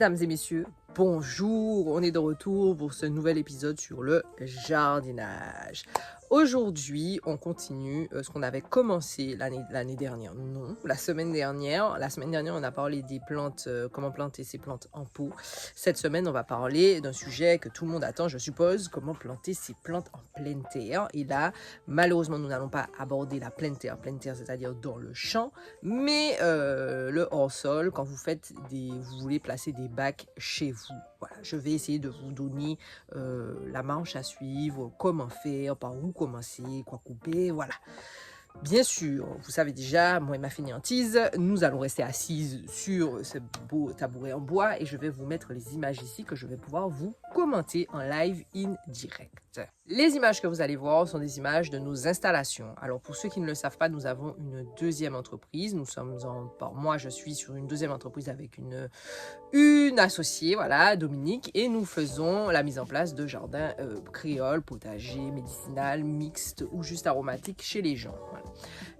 Mesdames et messieurs, bonjour, on est de retour pour ce nouvel épisode sur le jardinage. Aujourd'hui, on continue ce qu'on avait commencé l'année dernière. Non, la semaine dernière. La semaine dernière, on a parlé des plantes, comment planter ses plantes en pot. Cette semaine, on va parler d'un sujet que tout le monde attend, je suppose, comment planter ses plantes en pleine terre. Et là, malheureusement, nous n'allons pas aborder la pleine terre, c'est-à-dire dans le champ, mais le hors-sol, quand vous voulez placer des bacs chez vous. Voilà, je vais essayer de vous donner la marche à suivre, comment faire, par où commencer, quoi couper, voilà. Bien sûr, vous savez déjà, moi et ma fainéantise, nous allons rester assises sur ce beau tabouret en bois et je vais vous mettre les images ici que je vais pouvoir vous commenter en live in direct. Les images que vous allez voir sont des images de nos installations. Alors pour ceux qui ne le savent pas, nous avons une deuxième entreprise. Moi je suis sur une deuxième entreprise avec une associée, voilà, Dominique, et nous faisons la mise en place de jardins créoles, potagers, médicinales, mixtes ou juste aromatiques chez les gens. Voilà.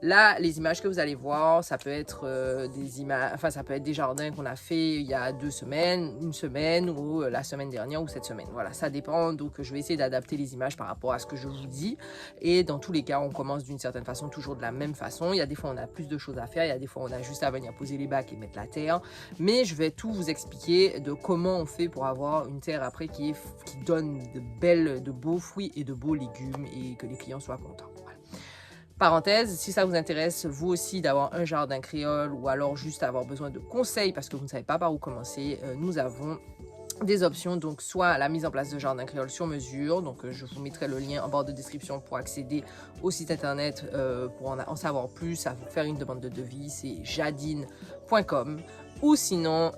Là, les images que vous allez voir, ça peut être des jardins qu'on a fait il y a 2 semaines, une semaine ou la semaine dernière ou cette semaine. Voilà, ça dépend. Donc, je vais essayer d'adapter les images par rapport à ce que je vous dis. Et dans tous les cas, on commence d'une certaine façon, toujours de la même façon. Il y a des fois, on a plus de choses à faire. Il y a des fois, on a juste à venir poser les bacs et mettre la terre. Mais je vais tout vous expliquer de comment on fait pour avoir une terre après qui donne de beaux fruits et de beaux légumes et que les clients soient contents. Voilà. Parenthèse, si ça vous intéresse, vous aussi, d'avoir un jardin créole ou alors juste avoir besoin de conseils parce que vous ne savez pas par où commencer, nous avons des options, donc soit la mise en place de jardin créole sur mesure, donc je vous mettrai le lien en barre de description pour accéder au site internet pour en savoir plus, à vous faire une demande de devis, c'est jadine.com. Ou sinon,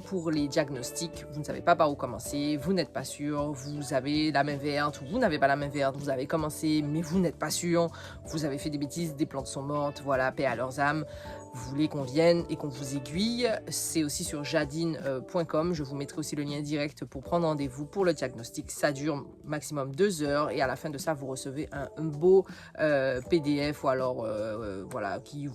pour les diagnostics, vous ne savez pas par où commencer, vous n'êtes pas sûr, vous avez la main verte, vous n'avez pas la main verte, vous avez commencé, mais vous n'êtes pas sûr, vous avez fait des bêtises, des plantes sont mortes, voilà, paix à leurs âmes. Vous voulez qu'on vienne et qu'on vous aiguille, c'est aussi sur jadine.com. Je vous mettrai aussi le lien direct pour prendre rendez-vous pour le diagnostic. Ça dure maximum 2 heures et à la fin de ça, vous recevez un beau PDF ou alors voilà, qui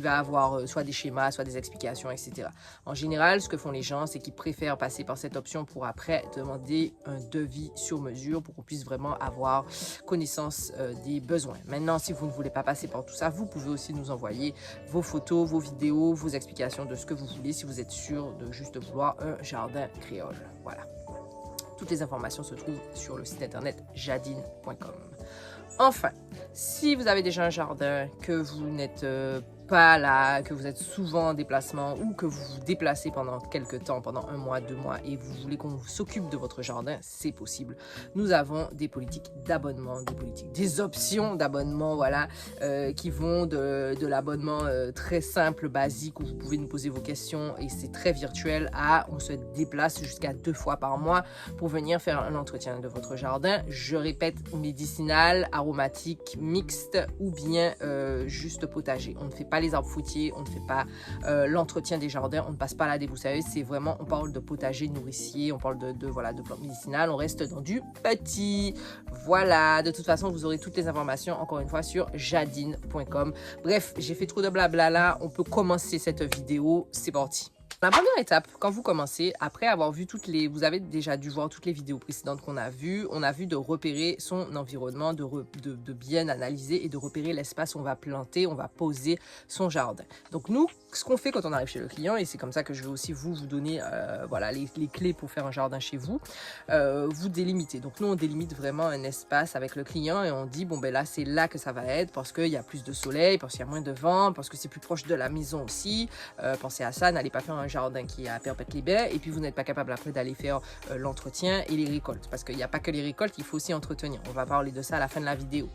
va avoir soit des schémas, soit des explications, etc. En général, ce que font les gens, c'est qu'ils préfèrent passer par cette option pour après demander un devis sur mesure pour qu'on puisse vraiment avoir connaissance des besoins. Maintenant, si vous ne voulez pas passer par tout ça, vous pouvez aussi nous envoyer vos photos, vos vidéos, vos explications de ce que vous voulez si vous êtes sûr de juste vouloir un jardin créole. Voilà. Toutes les informations se trouvent sur le site internet jadine.com. Enfin, si vous avez déjà un jardin, que vous n'êtes pas là, que vous êtes souvent en déplacement ou que vous vous déplacez pendant quelques temps, pendant 1 mois, 2 mois et vous voulez qu'on s'occupe de votre jardin, c'est possible. Nous avons des politiques d'abonnement, des options d'abonnement, voilà, qui vont de l'abonnement très simple, basique, où vous pouvez nous poser vos questions et c'est très virtuel, à on se déplace jusqu'à 2 fois par mois pour venir faire un entretien de votre jardin. Je répète, médicinal, aromatique, mixte ou bien juste potager. On ne fait pas les arbres fruitiers, on ne fait pas l'entretien des jardins, on ne passe pas à la déboussailleuse, c'est vraiment, on parle de potager nourricier, on parle de plantes médicinales, on reste dans du petit. Voilà, de toute façon, vous aurez toutes les informations, encore une fois, sur jadine.com. Bref, j'ai fait trop de blabla là, on peut commencer cette vidéo, c'est parti. La première étape, quand vous commencez, après avoir vu vous avez déjà dû voir toutes les vidéos précédentes qu'on a vues, on a vu de repérer son environnement, de bien analyser et de repérer l'espace où on va planter, on va poser son jardin. Donc nous, ce qu'on fait quand on arrive chez le client, et c'est comme ça que je vais aussi vous donner voilà, les clés pour faire un jardin chez vous, vous délimitez. Donc nous, on délimite vraiment un espace avec le client et on dit, bon ben là, c'est là que ça va être parce qu'il y a plus de soleil, parce qu'il y a moins de vent, parce que c'est plus proche de la maison aussi. Pensez à ça, n'allez pas faire un jardin qui est à Perpète-les-Baies et puis vous n'êtes pas capable après d'aller faire l'entretien et les récoltes, parce qu'il n'y a pas que les récoltes, il faut aussi entretenir. On va parler de ça à la fin de la vidéo.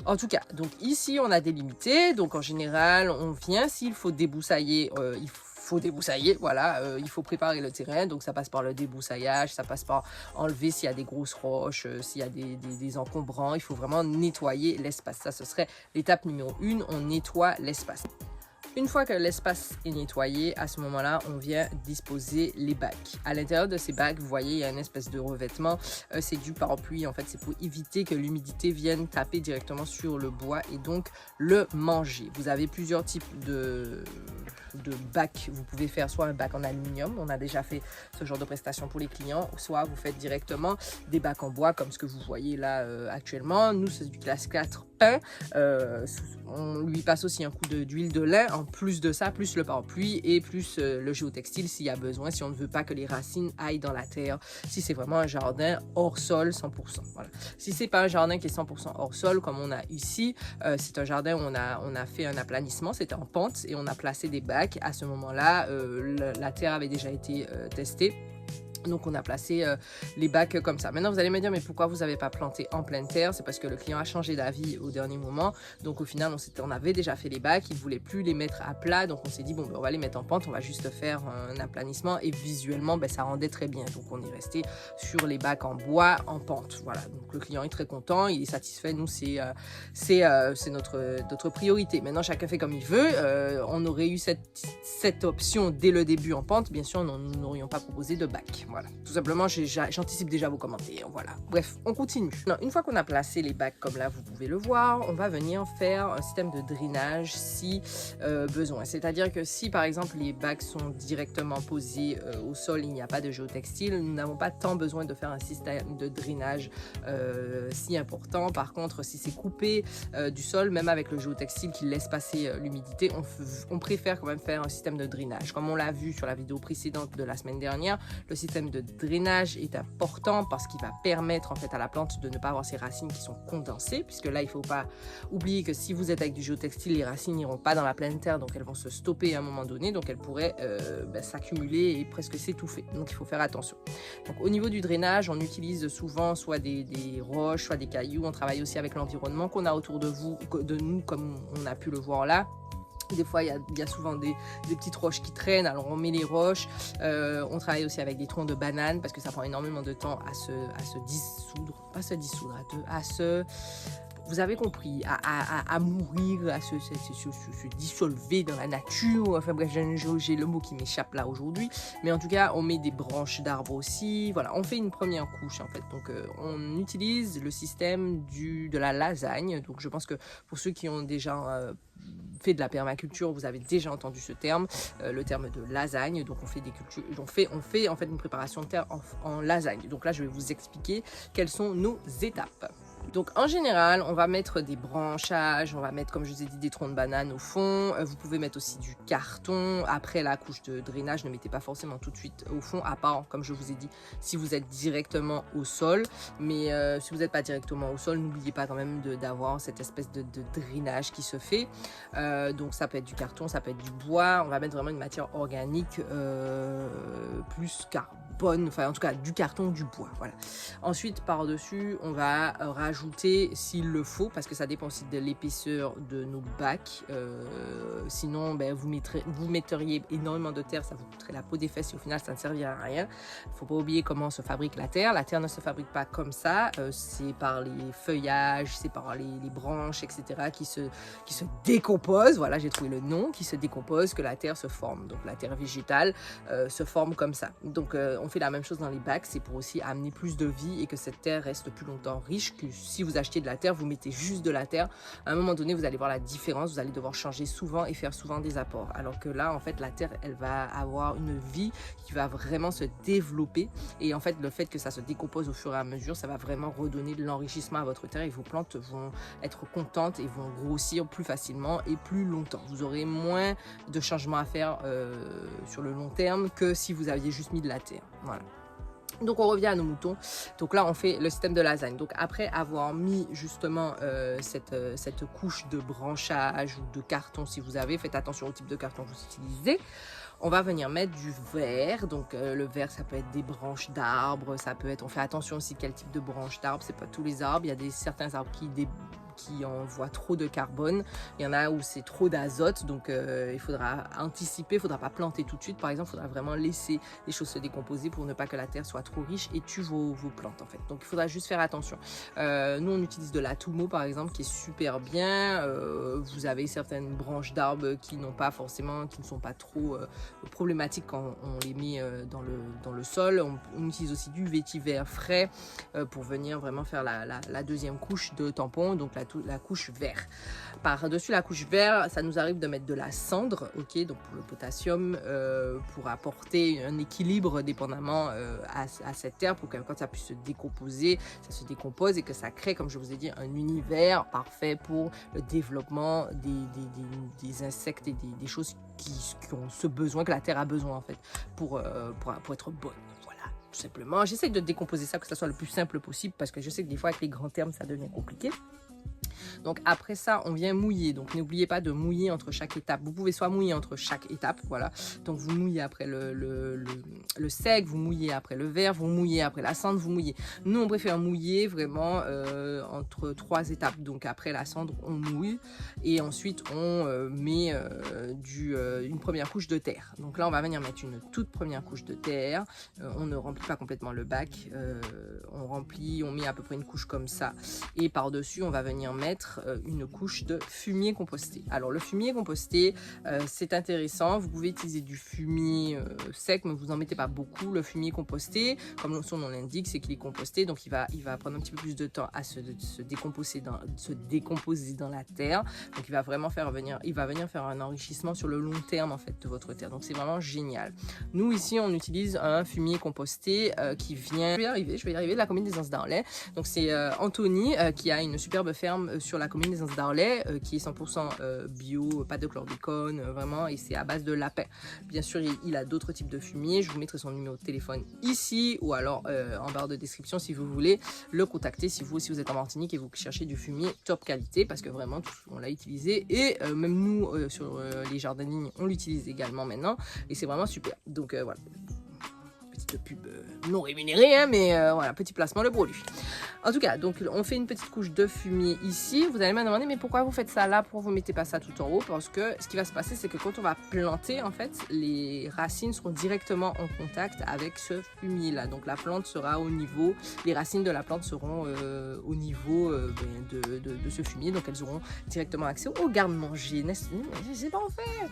En tout cas, donc ici on a délimité, donc en général on vient, s'il faut débroussailler, il faut débroussailler, voilà, il faut préparer le terrain, donc ça passe par le débroussaillage, ça passe par enlever s'il y a des grosses roches, s'il y a des encombrants, il faut vraiment nettoyer l'espace. Ça, ce serait l'étape numéro 1, on nettoie l'espace. Une fois que l'espace est nettoyé, à ce moment-là, on vient disposer les bacs. À l'intérieur de ces bacs, vous voyez, il y a une espèce de revêtement. C'est du parapluie, en fait, c'est pour éviter que l'humidité vienne taper directement sur le bois et donc le manger. Vous avez plusieurs types de bacs. Vous pouvez faire soit un bac en aluminium, on a déjà fait ce genre de prestation pour les clients, soit vous faites directement des bacs en bois comme ce que vous voyez là actuellement. Nous, c'est du classe 4 peint. On lui passe aussi un coup d'huile de lin en plus de ça, plus le parapluie et plus le géotextile s'il y a besoin, si on ne veut pas que les racines aillent dans la terre, si c'est vraiment un jardin hors sol 100%. Voilà. Si c'est pas un jardin qui est 100% hors sol comme on a ici, c'est un jardin où on a fait un aplanissement, c'était en pente et on a placé des bacs. À ce moment-là, la terre avait déjà été testée. Donc on a placé les bacs comme ça. Maintenant vous allez me dire mais pourquoi vous n'avez pas planté en pleine terre? C'est parce que le client a changé d'avis au dernier moment. Donc au final on avait déjà fait les bacs, il ne voulait plus les mettre à plat. Donc on s'est dit bon ben, on va les mettre en pente, on va juste faire un aplanissement et visuellement ben, ça rendait très bien. Donc on est resté sur les bacs en bois en pente. Voilà, donc le client est très content, il est satisfait. Nous c'est notre priorité. Maintenant chacun fait comme il veut. On aurait eu cette option dès le début en pente, bien sûr nous n'aurions pas proposé de bac. Voilà, tout simplement, j'anticipe déjà vos commentaires. Voilà, bref, on continue. Non, une fois qu'on a placé les bacs comme là, vous pouvez le voir, on va venir faire un système de drainage si besoin. C'est-à-dire que si, par exemple, les bacs sont directement posés au sol, il n'y a pas de géotextile, nous n'avons pas tant besoin de faire un système de drainage si important. Par contre, si c'est coupé du sol, même avec le géotextile qui laisse passer l'humidité, on préfère quand même faire un système de drainage. Comme on l'a vu sur la vidéo précédente de la semaine dernière, le système de drainage est important parce qu'il va permettre en fait à la plante de ne pas avoir ses racines qui sont condensées, puisque là il ne faut pas oublier que si vous êtes avec du géotextile, les racines n'iront pas dans la pleine terre, donc elles vont se stopper à un moment donné, donc elles pourraient s'accumuler et presque s'étouffer, donc il faut faire attention. Donc au niveau du drainage, on utilise souvent soit des roches, soit des cailloux. On travaille aussi avec l'environnement qu'on a autour de nous, comme on a pu le voir là. Des fois, il y a souvent des petites roches qui traînent, alors on met les roches. On travaille aussi avec des troncs de bananes parce que ça prend énormément de temps à se dissoudre, pas se dissoudre, à se... Vous avez compris, à mourir, à se dissolver dans la nature. Enfin bref, j'ai le mot qui m'échappe là aujourd'hui. Mais en tout cas, on met des branches d'arbres aussi. Voilà, on fait une première couche en fait. Donc, on utilise le système de la lasagne. Donc, je pense que pour ceux qui ont déjà... fait de la permaculture, vous avez déjà entendu ce terme, le terme de lasagne. Donc on fait des cultures, on fait en fait une préparation de terre en lasagne. Donc là je vais vous expliquer quelles sont nos étapes. Donc en général, on va mettre des branchages, on va mettre, comme je vous ai dit, des troncs de banane au fond. Vous pouvez mettre aussi du carton. Après la couche de drainage, ne mettez pas forcément tout de suite au fond, à part, comme je vous ai dit, si vous êtes directement au sol. Mais si vous n'êtes pas directement au sol, n'oubliez pas quand même d'avoir cette espèce de drainage qui se fait. Donc ça peut être du carton, ça peut être du bois. On va mettre vraiment une matière organique plus carbone, enfin en tout cas du carton ou du bois. Voilà. Ensuite, par-dessus, on va rajouter s'il le faut, parce que ça dépend aussi de l'épaisseur de nos bacs. Sinon, ben, vous metteriez énormément de terre, ça vous coûterait la peau des fesses et au final, ça ne servira à rien. Il ne faut pas oublier comment se fabrique la terre. La terre ne se fabrique pas comme ça. C'est par les feuillages, c'est par les branches, etc. qui se décomposent. Voilà, j'ai trouvé le nom, qui se décompose, que la terre se forme. Donc, la terre végétale se forme comme ça. Donc, on fait la même chose dans les bacs. C'est pour aussi amener plus de vie et que cette terre reste plus longtemps riche que si vous achetez de la terre, vous mettez juste de la terre. À un moment donné, vous allez voir la différence. Vous allez devoir changer souvent et faire souvent des apports. Alors que là, en fait, la terre, elle va avoir une vie qui va vraiment se développer. Et en fait, le fait que ça se décompose au fur et à mesure, ça va vraiment redonner de l'enrichissement à votre terre et vos plantes vont être contentes et vont grossir plus facilement et plus longtemps. Vous aurez moins de changements à faire sur le long terme que si vous aviez juste mis de la terre. Voilà. Donc on revient à nos moutons. Donc là on fait le système de lasagne. Donc après avoir mis justement cette couche de branchage ou de carton, si vous avez, faites attention au type de carton que vous utilisez. On va venir mettre du verre. Donc le verre, ça peut être des branches d'arbres, ça peut être, on fait attention aussi quel type de branches d'arbres. C'est pas tous les arbres, il y a certains arbres qui envoient trop de carbone, il y en a où c'est trop d'azote, donc il faudra anticiper, il ne faudra pas planter tout de suite par exemple, il faudra vraiment laisser les choses se décomposer pour ne pas que la terre soit trop riche et tue vos plantes en fait. Donc il faudra juste faire attention. Nous on utilise de la Tumo par exemple qui est super bien. Vous avez certaines branches d'arbres qui n'ont pas forcément, qui ne sont pas trop problématiques quand on les met dans le sol. On utilise aussi du vétiver frais pour venir vraiment faire la deuxième couche de tampon, donc la couche vert. Par-dessus la couche vert, ça nous arrive de mettre de la cendre, ok, donc pour le potassium, pour apporter un équilibre dépendamment à cette terre, pour que quand ça puisse se décomposer, ça se décompose et que ça crée, comme je vous ai dit, un univers parfait pour le développement des insectes et des choses qui ont ce besoin, que la terre a besoin en fait, pour être bonne. Voilà, tout simplement. J'essaie de décomposer ça, que ça soit le plus simple possible, parce que je sais que des fois avec les grands termes, ça devient compliqué. Donc après ça, on vient mouiller. Donc n'oubliez pas de mouiller entre chaque étape. Vous pouvez soit mouiller entre chaque étape, voilà. Donc vous mouillez après le sec, vous mouillez après le vert, vous mouillez après la cendre, vous mouillez. Nous, on préfère mouiller vraiment entre 3 étapes. Donc après la cendre, on mouille et ensuite on met une première couche de terre. Donc là, on va venir mettre une toute première couche de terre. On ne remplit pas complètement le bac. On met à peu près une couche comme ça. Et par-dessus, on va venir mettre une couche de fumier composté. Alors le fumier composté, c'est intéressant. Vous pouvez utiliser du fumier sec, mais vous n'en mettez pas beaucoup. Le fumier composté, comme son nom l'indique, c'est qu'il est composté, donc il va prendre un petit peu plus de temps à se décomposer dans la terre. Donc il va venir faire un enrichissement sur le long terme en fait de votre terre. Donc c'est vraiment génial. Nous ici, on utilise un fumier composté qui vient. Je vais y arriver de la commune des Anses d'Arlay. Donc c'est Anthony qui a une superbe ferme sur la commune des Anses d'Arlay qui est 100% bio, pas de chlordécone, vraiment, et c'est à base de lapin. Bien sûr, il a d'autres types de fumier. Je vous mettrai son numéro de téléphone ici ou alors en barre de description si vous voulez le contacter, si vous êtes en Martinique et vous cherchez du fumier top qualité, parce que vraiment on l'a utilisé et même nous sur les jardins de ligne on l'utilise également maintenant et c'est vraiment super. Donc voilà, petite pub non rémunérée, hein, mais voilà, petit placement le produit. En tout cas, donc on fait une petite couche de fumier ici. Vous allez me demander, mais pourquoi vous faites ça là? Pourquoi vous mettez pas ça tout en haut? Parce que ce qui va se passer, c'est que quand on va planter, en fait, les racines seront directement en contact avec ce fumier là. Donc la plante sera au niveau, les racines de la plante seront au niveau de ce fumier. Donc elles auront directement accès au garde-manger. C'est pas en fait.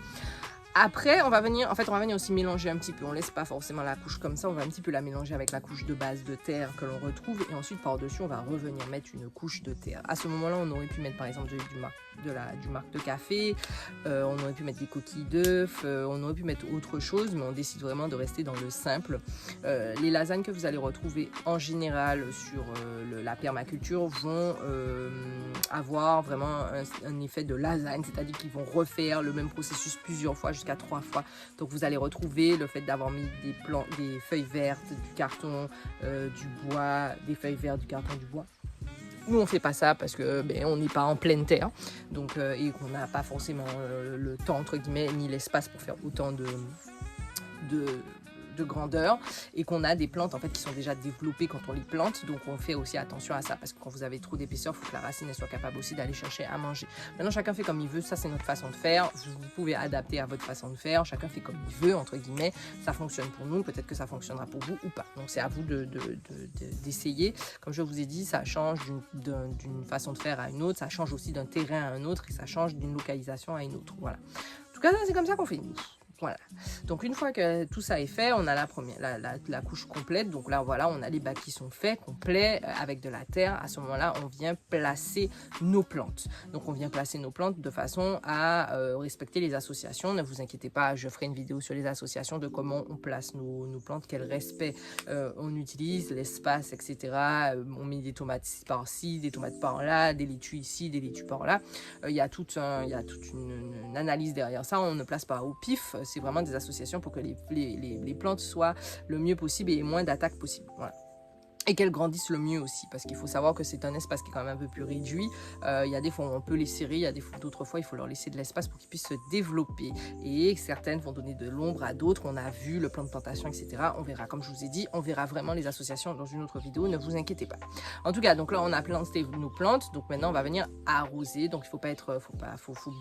Après, on va venir aussi mélanger un petit peu. On laisse pas forcément la couche comme ça. On va un petit peu la mélanger avec la couche de base de terre que l'on retrouve. Et ensuite, par-dessus, on va revenir mettre une couche de terre. À ce moment-là, on aurait pu mettre, par exemple, du marc de café. On aurait pu mettre des coquilles d'œufs. On aurait pu mettre autre chose. Mais on décide vraiment de rester dans le simple. Les lasagnes que vous allez retrouver en général sur la permaculture vont avoir vraiment un effet de lasagne. C'est-à-dire qu'ils vont refaire le même processus plusieurs fois, jusqu'à 3 fois. Donc vous allez retrouver le fait d'avoir mis des feuilles vertes, du carton, du bois, des feuilles vertes, du carton, du bois. Nous on fait pas ça parce que on n'est pas en pleine terre, donc et qu'on n'a pas forcément le temps entre guillemets ni l'espace pour faire autant de grandeur, et qu'on a des plantes en fait qui sont déjà développées quand on les plante. Donc on fait aussi attention à ça, parce que quand vous avez trop d'épaisseur, il faut que la racine elle soit capable aussi d'aller chercher à manger. Maintenant chacun fait comme il veut, ça c'est notre façon de faire. Vous pouvez adapter à votre façon de faire, chacun fait comme il veut entre guillemets. Ça fonctionne pour nous, peut-être que ça fonctionnera pour vous ou pas. Donc c'est à vous d'essayer. Comme je vous ai dit, ça change d'une façon de faire à une autre, ça change aussi d'un terrain à un autre, et ça change d'une localisation à une autre. Voilà. En tout cas, c'est comme ça qu'on fait nous. Voilà. Donc une fois que tout ça est fait, on a la couche complète. Donc là voilà, on a les bacs qui sont faits, complets, avec de la terre. À ce moment-là, on vient placer nos plantes. Donc on vient placer nos plantes de façon à respecter les associations. Ne vous inquiétez pas, je ferai une vidéo sur les associations, de comment on place nos plantes, quel respect on utilise, l'espace, etc. On met des tomates par-ci, des tomates par-là, des laitues ici, des laitues par-là. Il y a toute une analyse derrière ça. On ne place pas au pif. C'est vraiment des associations pour que les plantes soient le mieux possible et moins d'attaques possible. Voilà. et qu'elles grandissent le mieux aussi, parce qu'il faut savoir que c'est un espace qui est quand même un peu plus réduit. Il y a des fois où on peut les serrer, il y a d'autres fois il faut leur laisser de l'espace pour qu'ils puissent se développer, et certaines vont donner de l'ombre à d'autres. On a vu le plan de plantation, etc. On verra, comme je vous ai dit, on verra vraiment les associations dans une autre vidéo, ne vous inquiétez pas. En tout cas, donc là on a planté nos plantes, donc maintenant on va venir arroser. Donc il faut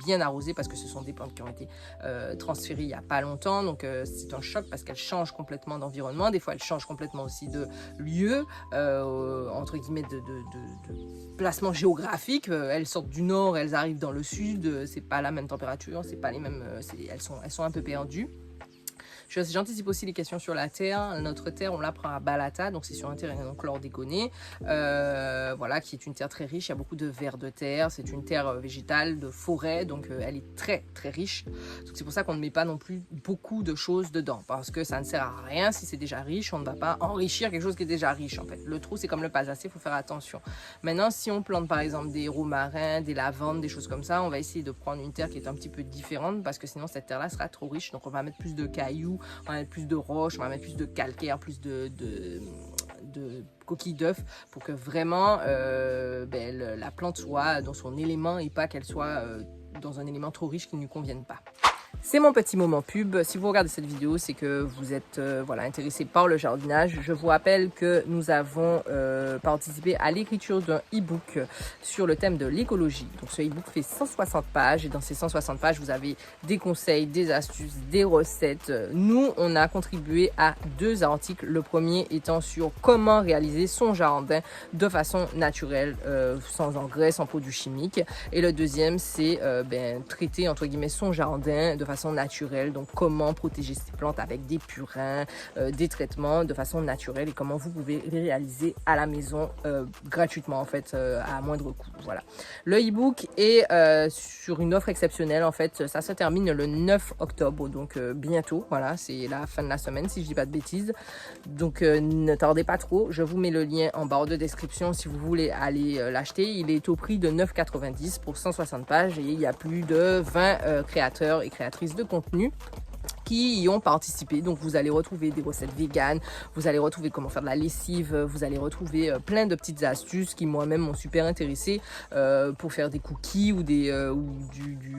bien arroser, parce que ce sont des plantes qui ont été transférées il n'y a pas longtemps, donc c'est un choc parce qu'elles changent complètement d'environnement. Des fois elles changent complètement aussi de lieu, entre guillemets de placement géographique. Elles sortent du nord, elles arrivent dans le sud, c'est pas la même température, c'est pas les mêmes, elles sont un peu perdues. J'anticipe aussi les questions sur la terre. Notre terre, on la prend à Balata, donc c'est sur un terrain chlordéconé, voilà, qui est une terre très riche. Il y a beaucoup de vers de terre. C'est une terre végétale, de forêt, donc elle est très très riche. Donc c'est pour ça qu'on ne met pas non plus beaucoup de choses dedans, parce que ça ne sert à rien si c'est déjà riche. On ne va pas enrichir quelque chose qui est déjà riche en fait. Le trou, c'est comme le pasacé, il faut faire attention. Maintenant, si on plante par exemple des romarins, des lavandes, des choses comme ça, on va essayer de prendre une terre qui est un petit peu différente, parce que sinon cette terre-là sera trop riche. Donc on va mettre plus de cailloux, on va mettre plus de roches, on va mettre plus de calcaire, plus de coquilles d'œufs, pour que vraiment la plante soit dans son élément et pas qu'elle soit dans un élément trop riche qui ne lui convienne pas. C'est mon petit moment pub. Si vous regardez cette vidéo, c'est que vous êtes intéressé par le jardinage. Je vous rappelle que nous avons participé à l'écriture d'un e-book sur le thème de l'écologie. Donc ce e-book fait 160 pages, et dans ces 160 pages, vous avez des conseils, des astuces, des recettes. Nous, on a contribué à 2 articles. Le premier étant sur comment réaliser son jardin de façon naturelle, sans engrais, sans produits chimiques. Et le deuxième, c'est traiter entre guillemets son jardin de façon naturelle, donc comment protéger ces plantes avec des purins, des traitements de façon naturelle, et comment vous pouvez les réaliser à la maison gratuitement en fait, à moindre coût. Voilà. Le e-book est sur une offre exceptionnelle en fait, ça se termine le 9 octobre, donc bientôt, voilà, c'est la fin de la semaine si je dis pas de bêtises, donc ne tardez pas trop. Je vous mets le lien en barre de description si vous voulez aller l'acheter. Il est au prix de 9,90 pour 160 pages, et il y a plus de 20 créateurs et créatrices de contenu qui y ont participé. Donc vous allez retrouver des recettes véganes, vous allez retrouver comment faire de la lessive, vous allez retrouver plein de petites astuces qui moi-même m'ont super intéressée, pour faire des cookies ou du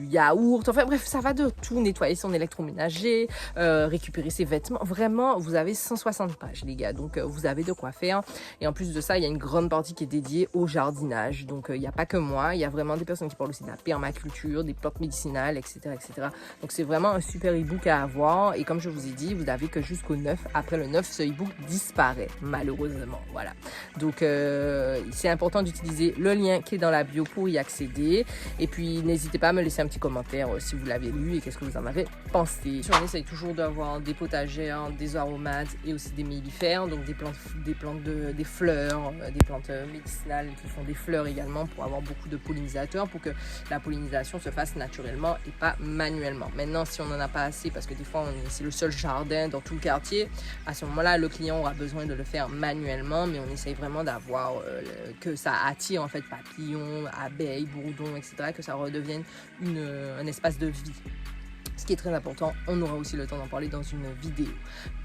yaourt, enfin bref, ça va de tout, nettoyer son électroménager, récupérer ses vêtements. Vraiment, vous avez 160 pages les gars, donc vous avez de quoi faire. Et en plus de ça, il y a une grande partie qui est dédiée au jardinage, donc il n'y a pas que moi, il y a vraiment des personnes qui parlent aussi de la permaculture, des plantes médicinales, etc., etc. Donc c'est vraiment un super e-book à avoir. Et comme je vous ai dit, vous n'avez que jusqu'au 9. Après le 9, ce e-book disparaît, malheureusement. Voilà. Donc, c'est important d'utiliser le lien qui est dans la bio pour y accéder. Et puis, n'hésitez pas à me laisser un petit commentaire si vous l'avez lu et qu'est-ce que vous en avez pensé. On essaye toujours d'avoir des potagères, des aromates et aussi des mellifères. Donc, des fleurs, des plantes médicinales qui font des fleurs également, pour avoir beaucoup de pollinisateurs, pour que la pollinisation se fasse naturellement et pas manuellement. Maintenant, si on n'en a pas assez, parce que des fois c'est le seul jardin dans tout le quartier, à ce moment là le client aura besoin de le faire manuellement, mais on essaye vraiment d'avoir que ça attire en fait papillons, abeilles, bourdons, etc., que ça redevienne un espace de vie. Ce qui est très important, on aura aussi le temps d'en parler dans une vidéo.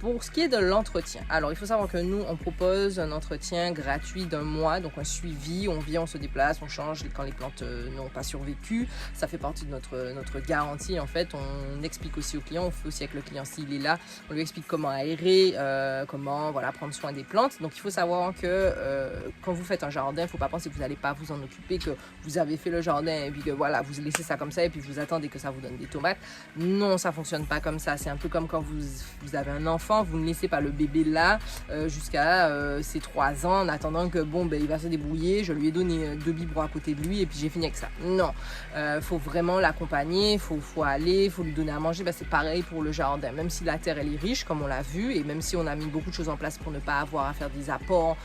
Pour ce qui est de l'entretien, alors il faut savoir que nous, on propose un entretien gratuit d'1 mois, donc un suivi, on vient, on se déplace, on change quand les plantes n'ont pas survécu, ça fait partie de notre garantie en fait. On explique aussi au client, on fait aussi avec le client s'il est là, on lui explique comment aérer, comment prendre soin des plantes. Donc il faut savoir que quand vous faites un jardin, il ne faut pas penser que vous n'allez pas vous en occuper, que vous avez fait le jardin et puis que voilà, vous laissez ça comme ça et puis vous attendez que ça vous donne des tomates. Non, ça fonctionne pas comme ça. C'est un peu comme quand vous avez un enfant, vous ne laissez pas le bébé là jusqu'à ses 3 ans en attendant que il va se débrouiller, je lui ai donné 2 biberons à côté de lui et puis j'ai fini avec ça. Non, faut vraiment l'accompagner, faut aller, faut lui donner à manger. C'est pareil pour le jardin, même si la terre elle est riche comme on l'a vu, et même si on a mis beaucoup de choses en place pour ne pas avoir à faire des apports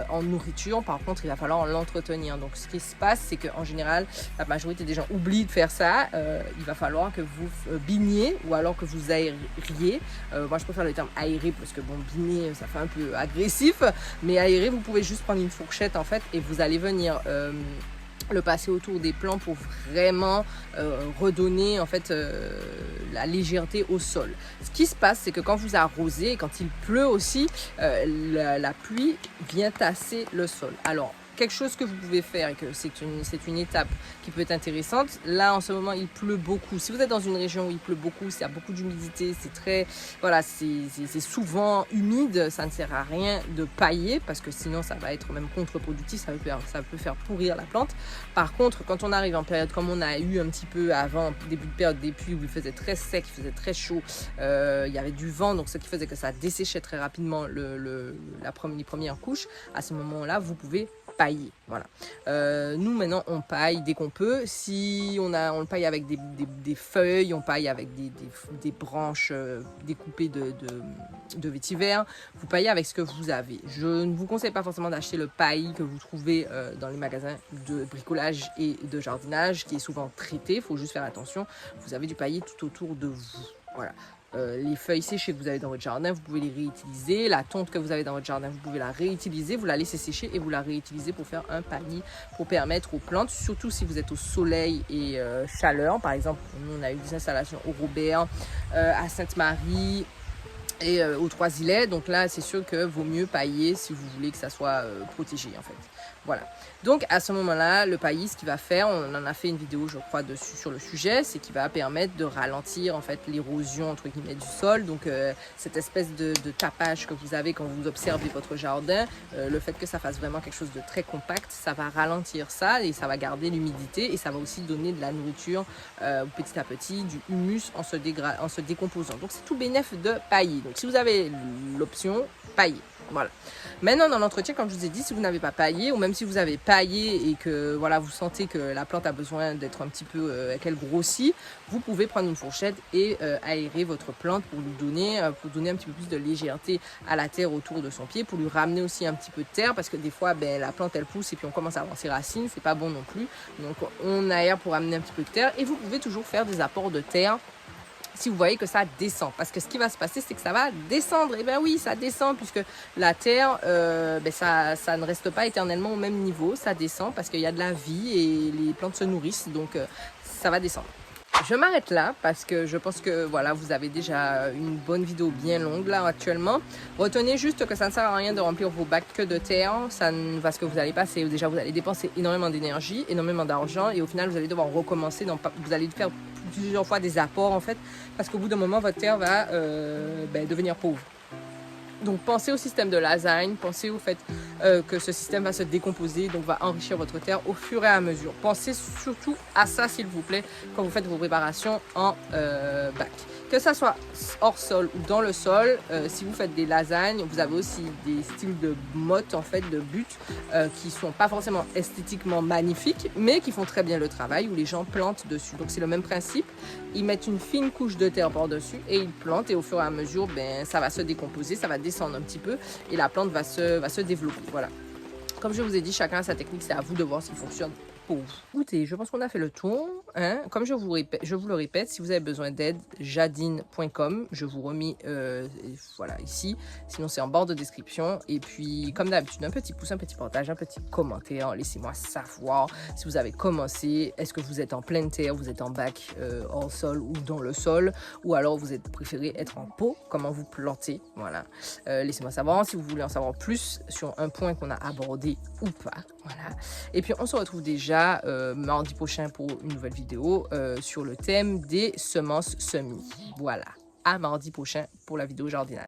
en nourriture, par contre il va falloir l'entretenir. Donc ce qui se passe, c'est qu'en général la majorité des gens oublient de faire ça. Il va falloir que vous bigner ou alors que vous aériez. Moi je préfère le terme aérer parce que bigner ça fait un peu agressif, mais aérer, vous pouvez juste prendre une fourchette en fait et vous allez venir le passer autour des plants pour vraiment redonner en fait la légèreté au sol. Ce qui se passe, c'est que quand vous arrosez et quand il pleut aussi, la pluie vient tasser le sol. Alors, quelque chose que vous pouvez faire et que c'est une étape qui peut être intéressante. Là, en ce moment, il pleut beaucoup. Si vous êtes dans une région où il pleut beaucoup, il y a beaucoup d'humidité, c'est très, voilà, c'est souvent humide, ça ne sert à rien de pailler parce que sinon, ça va être même contre-productif, ça peut faire pourrir la plante. Par contre, quand on arrive en période comme on a eu un petit peu avant, début de période des pluies où il faisait très sec, il faisait très chaud, il y avait du vent, donc ce qui faisait que ça desséchait très rapidement les premières couches, à ce moment-là, vous pouvez pailler. Voilà. Nous maintenant on paille dès qu'on peut. Si on le paille avec des feuilles, on paille avec des branches découpées de vétiver. Vous paillez avec ce que vous avez. Je ne vous conseille pas forcément d'acheter le paillis que vous trouvez dans les magasins de bricolage et de jardinage qui est souvent traité. Il faut juste faire attention. Vous avez du paillis tout autour de vous. Voilà. Les feuilles séchées que vous avez dans votre jardin, vous pouvez les réutiliser. La tonte que vous avez dans votre jardin, vous pouvez la réutiliser. Vous la laissez sécher et vous la réutilisez pour faire un paillis pour permettre aux plantes, surtout si vous êtes au soleil et chaleur. Par exemple, nous, on a eu des installations au Robert, à Sainte-Marie et aux Trois-Îlets. Donc là, c'est sûr que vaut mieux pailler si vous voulez que ça soit protégé en fait. Voilà. Donc à ce moment-là, le paillis, ce qu'il va faire, on en a fait une vidéo, je crois, dessus sur le sujet, c'est qu'il va permettre de ralentir en fait l'érosion entre guillemets du sol. Donc cette espèce de tapage que vous avez quand vous observez votre jardin, le fait que ça fasse vraiment quelque chose de très compact, ça va ralentir ça et ça va garder l'humidité et ça va aussi donner de la nourriture petit à petit, du humus en se décomposant. Donc c'est tout bénef de pailler. Donc si vous avez l'option, pailler. Voilà. Maintenant dans l'entretien, comme je vous ai dit, si vous n'avez pas paillé ou même si vous avez paillé et que voilà, vous sentez que la plante a besoin d'être un petit peu qu'elle grossit, vous pouvez prendre une fourchette et aérer votre plante pour donner un petit peu plus de légèreté à la terre autour de son pied, pour lui ramener aussi un petit peu de terre parce que des fois la plante elle pousse et puis on commence à avoir ses racines, c'est pas bon non plus. Donc on aère pour amener un petit peu de terre et vous pouvez toujours faire des apports de terre si vous voyez que ça descend. Parce que ce qui va se passer, c'est que ça va descendre. Et bien oui, ça descend puisque la terre, ça ne reste pas éternellement au même niveau. Ça descend parce qu'il y a de la vie et les plantes se nourrissent. Donc, ça va descendre. Je m'arrête là parce que je pense que voilà, vous avez déjà une bonne vidéo bien longue là actuellement. Retenez juste que ça ne sert à rien de remplir vos bacs que de terre. Parce que vous allez passer, déjà vous allez dépenser énormément d'énergie, énormément d'argent et au final vous allez devoir recommencer. Donc, vous allez faire plusieurs fois des apports en fait parce qu'au bout d'un moment votre terre va devenir pauvre. Donc pensez au système de lasagne, pensez au fait que ce système va se décomposer, donc va enrichir votre terre au fur et à mesure. Pensez surtout à ça s'il vous plaît quand vous faites vos préparations en bac. Que ça soit hors sol ou dans le sol, si vous faites des lasagnes, vous avez aussi des styles de mottes en fait, de buttes qui sont pas forcément esthétiquement magnifiques, mais qui font très bien le travail où les gens plantent dessus. Donc c'est le même principe, ils mettent une fine couche de terre par-dessus et ils plantent et au fur et à mesure, ça va se décomposer, ça va descendre un petit peu et la plante va se développer. Voilà. Comme je vous ai dit, chacun a sa technique, c'est à vous de voir s'il fonctionne pour vous. Écoutez, je pense qu'on a fait le tour. Hein. Comme je vous le répète, si vous avez besoin d'aide, jadine.com, je vous remis voilà, ici. Sinon, c'est en barre de description. Et puis, comme d'habitude, un petit pouce, un petit partage, un petit commentaire. Laissez-moi savoir si vous avez commencé. Est-ce que vous êtes en pleine terre, vous êtes en bac hors sol ou dans le sol, ou alors vous êtes préféré être en pot, comment vous plantez. Voilà. Laissez-moi savoir si vous voulez en savoir plus sur un point qu'on a abordé ou pas. Voilà. Et puis, on se retrouve déjà mardi prochain pour une nouvelle vidéo sur le thème des semences semis. Voilà, à mardi prochain pour la vidéo jardinage.